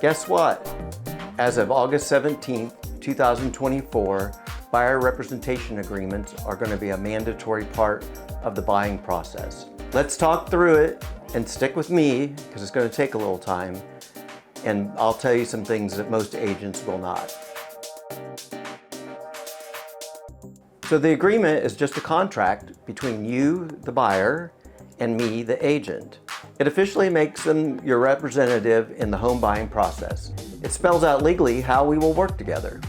Guess what? As of August 17th, 2024, buyer representation agreements are going to be a mandatory part of the buying process. Let's talk through it and stick with me because it's going to take a little time, and I'll tell you some things that most agents will not. So the agreement is just a contract between you, the buyer, and me, the agent. It officially makes them your representative in the home buying process. It spells out legally how we will work together.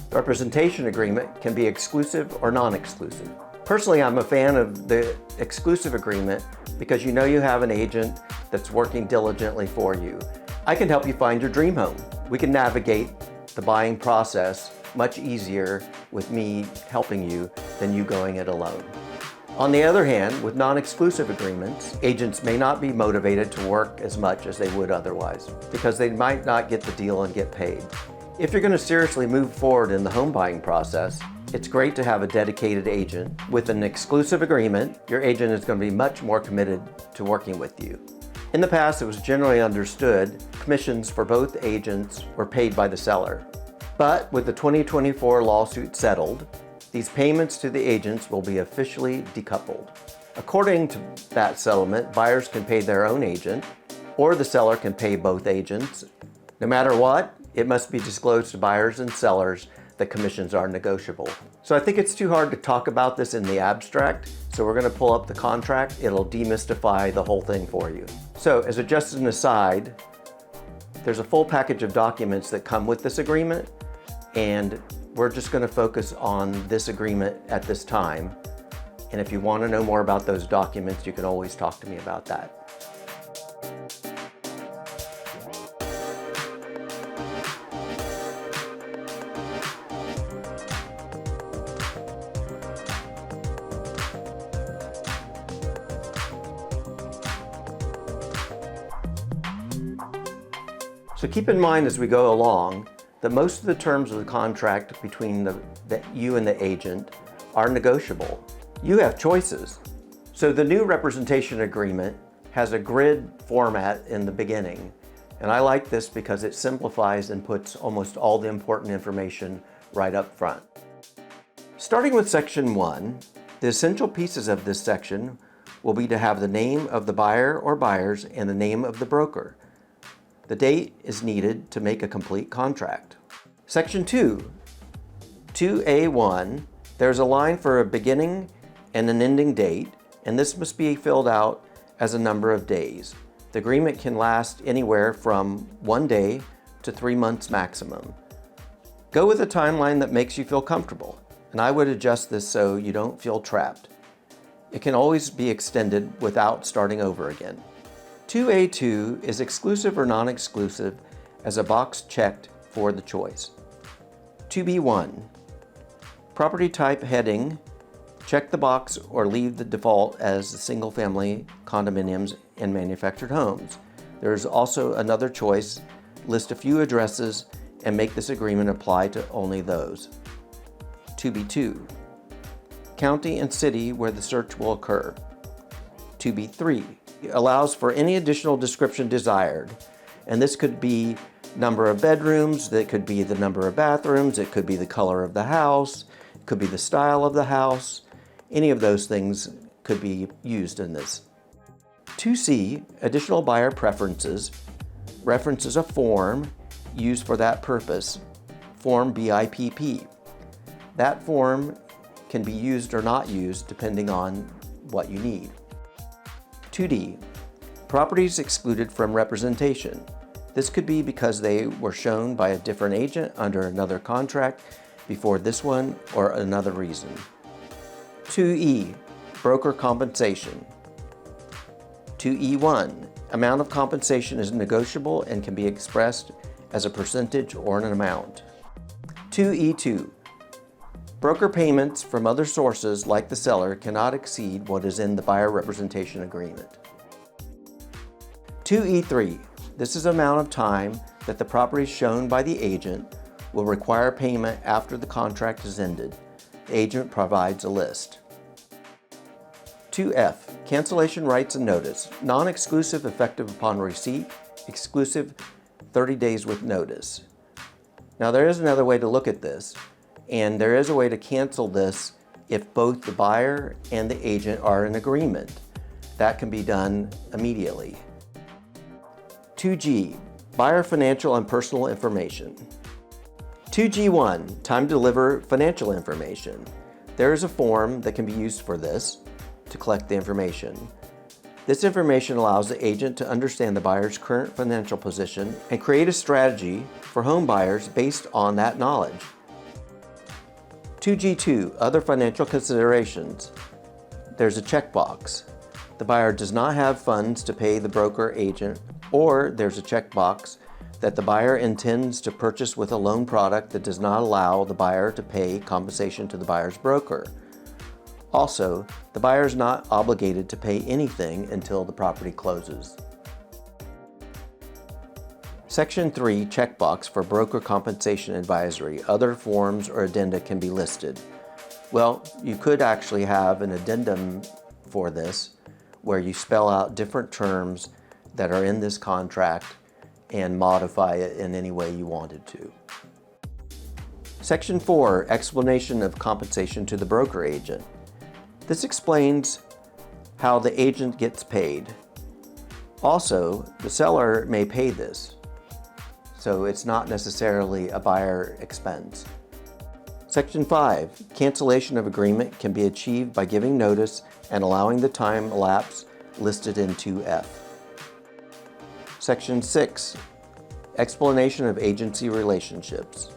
The representation agreement can be exclusive or non-exclusive. Personally, I'm a fan of the exclusive agreement because you know you have an agent that's working diligently for you. I can help you find your dream home. We can navigate the buying process much easier with me helping you than you going it alone. On the other hand, with non-exclusive agreements, agents may not be motivated to work as much as they would otherwise because they might not get the deal and get paid. If you're going to seriously move forward in the home buying process, it's great to have a dedicated agent. With an exclusive agreement, your agent is going to be much more committed to working with you. In the past, it was generally understood commissions for both agents were paid by the seller. But with the 2024 lawsuit settled, these payments to the agents will be officially decoupled. According to that settlement, buyers can pay their own agent, or the seller can pay both agents. No matter what, it must be disclosed to buyers and sellers that commissions are negotiable. So I think it's too hard to talk about this in the abstract, so we're going to pull up the contract. It'll demystify the whole thing for you. So as just an aside, there's a full package of documents that come with this agreement, and we're just going to focus on this agreement at this time. And if you want to know more about those documents, you can always talk to me about that. So keep in mind as we go along that most of the terms of the contract between you and the agent are negotiable. You have choices. So the new representation agreement has a grid format in the beginning, and I like this because it simplifies and puts almost all the important information right up front. Starting with section 1, the essential pieces of this section will be to have the name of the buyer or buyers and the name of the broker. The date is needed to make a complete contract. Section 2, 2A1, there's a line for a beginning and an ending date, and this must be filled out as a number of days. The agreement can last anywhere from 1 day to 3 months maximum. Go with a timeline that makes you feel comfortable, and I would adjust this so you don't feel trapped. It can always be extended without starting over again. 2A2 is exclusive or non-exclusive as a box checked for the choice. 2B1, property type heading, check the box or leave the default as single-family condominiums and manufactured homes. There's also another choice, list a few addresses and make this agreement apply to only those. 2B2, county and city where the search will occur. 2B3, allows for any additional description desired, and this could be number of bedrooms, that could be the number of bathrooms, it could be the color of the house, it could be the style of the house. Any of those things could be used in this. 2C, additional buyer preferences, references a form used for that purpose, form BIPP. That form can be used or not used depending on what you need. 2D, properties excluded from representation. This could be because they were shown by a different agent under another contract before this one or another reason. 2E, broker compensation. 2E1, amount of compensation is negotiable and can be expressed as a percentage or an amount. 2E2, broker payments from other sources like the seller cannot exceed what is in the buyer representation agreement. 2E3, this is the amount of time that the property shown by the agent will require payment after the contract is ended. The agent provides a list. 2F, cancellation rights and notice, non-exclusive effective upon receipt, exclusive 30 days with notice. Now there is another way to look at this, and there is a way to cancel this if both the buyer and the agent are in agreement. That can be done immediately. 2G, buyer financial and personal information. 2G1, time to deliver financial information. There is a form that can be used for this to collect the information. This information allows the agent to understand the buyer's current financial position and create a strategy for home buyers based on that knowledge. 2G2, other financial considerations. There's a checkbox. The buyer does not have funds to pay the broker agent, or there's a checkbox that the buyer intends to purchase with a loan product that does not allow the buyer to pay compensation to the buyer's broker. Also, the buyer is not obligated to pay anything until the property closes. Section 3, checkbox for broker compensation advisory. Other forms or addenda can be listed. Well, you could actually have an addendum for this where you spell out different terms that are in this contract and modify it in any way you wanted to. Section 4, explanation of compensation to the broker agent. This explains how the agent gets paid. Also, the seller may pay this, so it's not necessarily a buyer expense. Section 5, cancellation of agreement can be achieved by giving notice and allowing the time elapse listed in 2F. Section 6, explanation of agency relationships.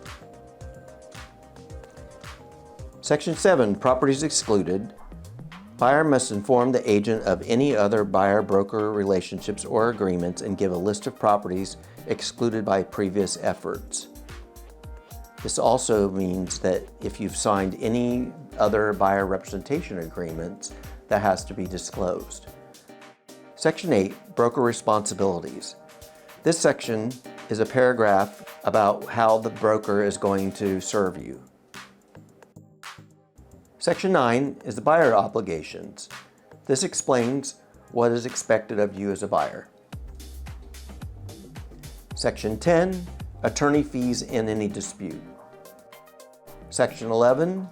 Section 7, properties excluded. Buyer must inform the agent of any other buyer-broker relationships or agreements and give a list of properties excluded by previous efforts. This also means that if you've signed any other buyer representation agreements, that has to be disclosed. Section 8, broker responsibilities. This section is a paragraph about how the broker is going to serve you. Section 9 is the buyer obligations. This explains what is expected of you as a buyer. Section 10, attorney fees in any dispute. Section 11,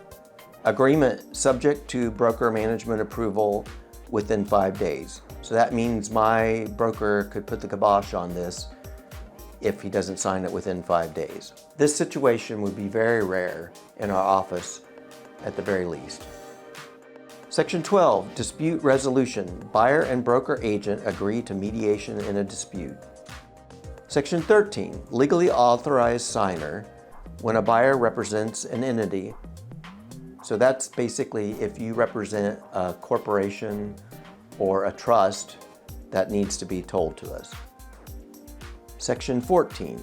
agreement subject to broker management approval within 5 days. So that means my broker could put the kibosh on this if he doesn't sign it within 5 days. This situation would be very rare in our office at the very least. Section 12, dispute resolution. Buyer and broker agent agree to mediation in a dispute. Section 13, legally authorized signer when a buyer represents an entity. So that's basically if you represent a corporation or a trust that needs to be told to us. Section 14,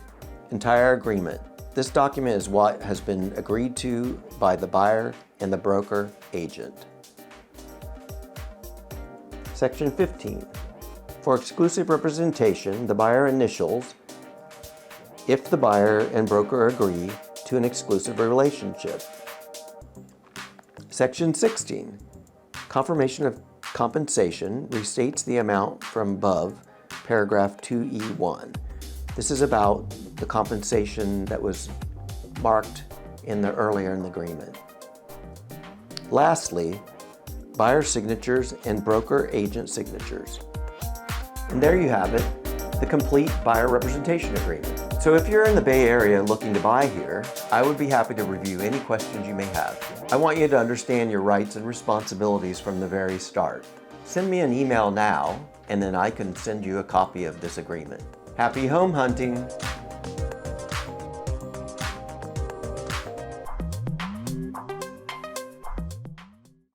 entire agreement. This document is what has been agreed to by the buyer and the broker agent. Section 15, for exclusive representation, the buyer initials if the buyer and broker agree to an exclusive relationship. Section 16, confirmation of compensation restates the amount from above paragraph 2E1. This is about the compensation that was marked earlier in the agreement. Lastly, buyer signatures and broker agent signatures. And there you have it, the complete buyer representation agreement. So if you're in the Bay Area looking to buy here, I would be happy to review any questions you may have. I want you to understand your rights and responsibilities from the very start. Send me an email now, and then I can send you a copy of this agreement. Happy home hunting!